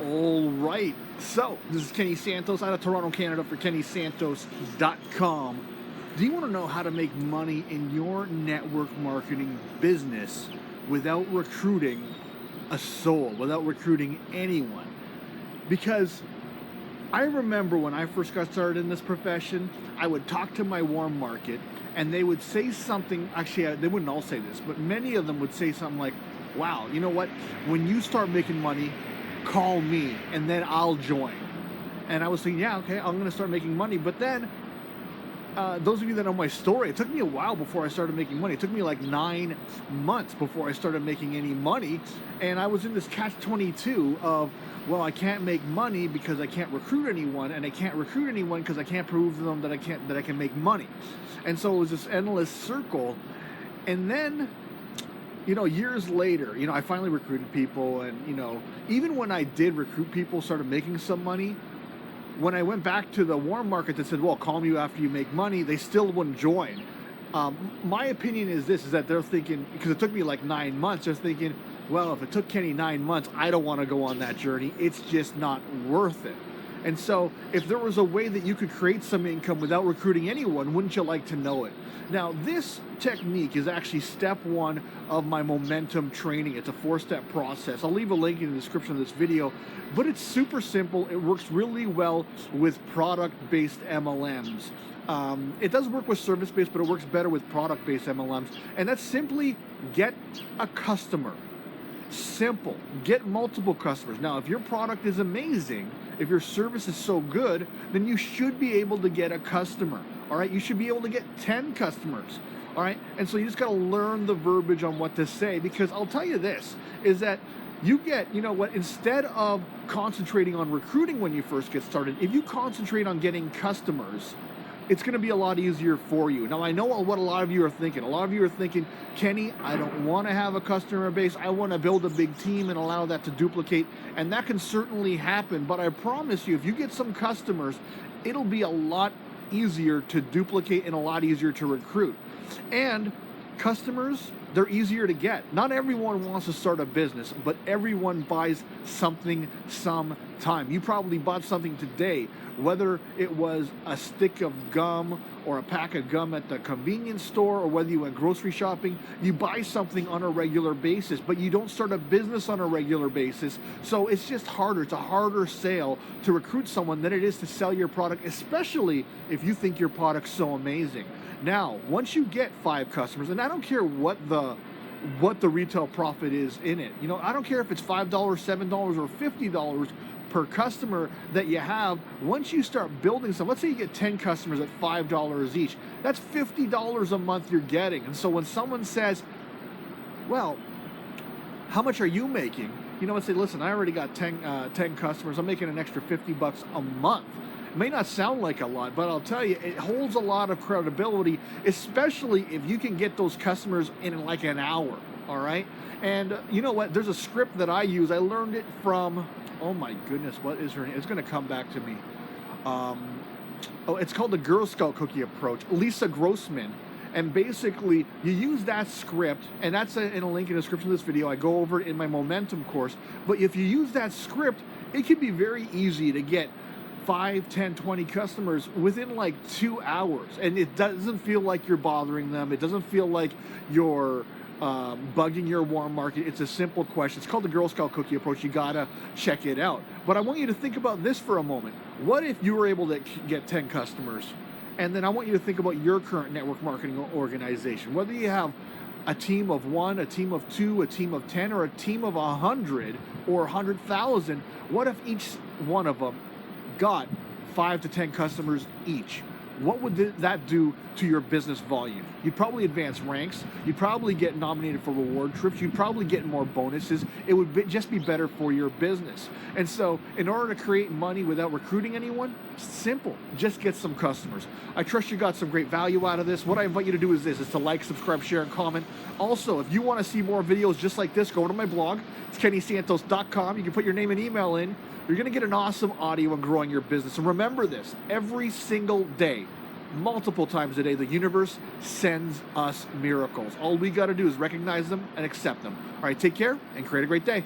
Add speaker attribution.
Speaker 1: All right. So, this is Kenny Santos out of Toronto, Canada for KennySantos.com. Do you want to know how to make money in your network marketing business without recruiting a soul, without recruiting anyone? Because I remember when I first got started in this profession, I would talk to my warm market and they would say something. Actually, they wouldn't all say this, but many of them would say something like, wow, you know what? When you start making money, call me and then I'll join. And I was thinking, yeah, okay, I'm going to start making money. But then those of you that know my story, it took me a while before I started making money. It took me like 9 months before I started making any money. And I was in this catch-22 of, well, I can't make money because I can't recruit anyone, and I can't recruit anyone because I can't prove to them that I can make money. And so it was this endless circle. And then, years later, I finally recruited people, and, even when I did recruit people, started making some money, when I went back to the warm market that said, well, call me after you make money, they still wouldn't join. My opinion is that they're thinking, because it took me like 9 months, they're thinking, well, if it took Kenny 9 months, I don't want to go on that journey. It's just not worth it. And so if there was a way that you could create some income without recruiting anyone, wouldn't you like to know it? Now, this technique is actually step 1 of my momentum training. It's a 4-step process. I'll leave a link in the description of this video, but it's super simple. It works really well with product-based MLMs. It does work with service-based, but it works better with product-based MLMs. And that's simply get a customer. Simple. Get multiple customers. Now, if your product is amazing, if your service is so good, then you should be able to get a customer. All right? You should be able to get 10 customers. All right? And so you just got to learn the verbiage on what to say, because I'll tell you this, is that you get, instead of concentrating on recruiting when you first get started, if you concentrate on getting customers, it's going to be a lot easier for you. Now, I know what a lot of you are thinking. A lot of you are thinking, Kenny, I don't want to have a customer base. I want to build a big team and allow that to duplicate. And that can certainly happen. But I promise you, if you get some customers, it'll be a lot easier to duplicate and a lot easier to recruit. And customers, they're easier to get. Not everyone wants to start a business, but everyone buys something sometime. You probably bought something today, whether it was a stick of gum or a pack of gum at the convenience store, or whether you went grocery shopping. You buy something on a regular basis, but you don't start a business on a regular basis. So it's just harder. It's a harder sale to recruit someone than it is to sell your product, especially if you think your product's so amazing. Now, once you get 5 customers, and I don't care what the retail profit is in it. I don't care if it's $5, $7, or $50 per customer that you have. Once you start building some, let's say you get 10 customers at $5 each, that's $50 a month you're getting. And so when someone says, well, how much are you making? And say, listen, I already got 10 customers. I'm making an extra $50 a month. It may not sound like a lot, but I'll tell you, it holds a lot of credibility, especially if you can get those customers in like an hour, all right? And you know what? There's a script that I use. I learned it from, oh my goodness, what is her name? It's going to come back to me. It's called the Girl Scout Cookie Approach, Lisa Grossman. And basically, you use that script, and that's in a link in the description of this video. I go over it in my momentum course. But if you use that script, it can be very easy to get 5, 10, 20 customers within like 2 hours. And it doesn't feel like you're bothering them. It doesn't feel like you're bugging your warm market. It's a simple question. It's called the Girl Scout Cookie Approach. You gotta check it out. But I want you to think about this for a moment. What if you were able to get 10 customers? And then I want you to think about your current network marketing organization. Whether you have a team of 1, a team of 2, a team of 10, or a team of 100 or 100,000, what if each one of them got 5 to 10 customers each? What would that do to your business volume? You'd probably advance ranks. You'd probably get nominated for reward trips. You'd probably get more bonuses. It would just be better for your business. And so in order to create money without recruiting anyone, simple. Just get some customers. I trust you got some great value out of this. What I invite you to do is to like, subscribe, share, and comment. Also, if you want to see more videos just like this, go to my blog. It's KennySantos.com. You can put your name and email in. You're going to get an awesome audio on growing your business. And remember this, every single day, multiple times a day, the universe sends us miracles. All we got to do is recognize them and accept them. All right, take care and create a great day.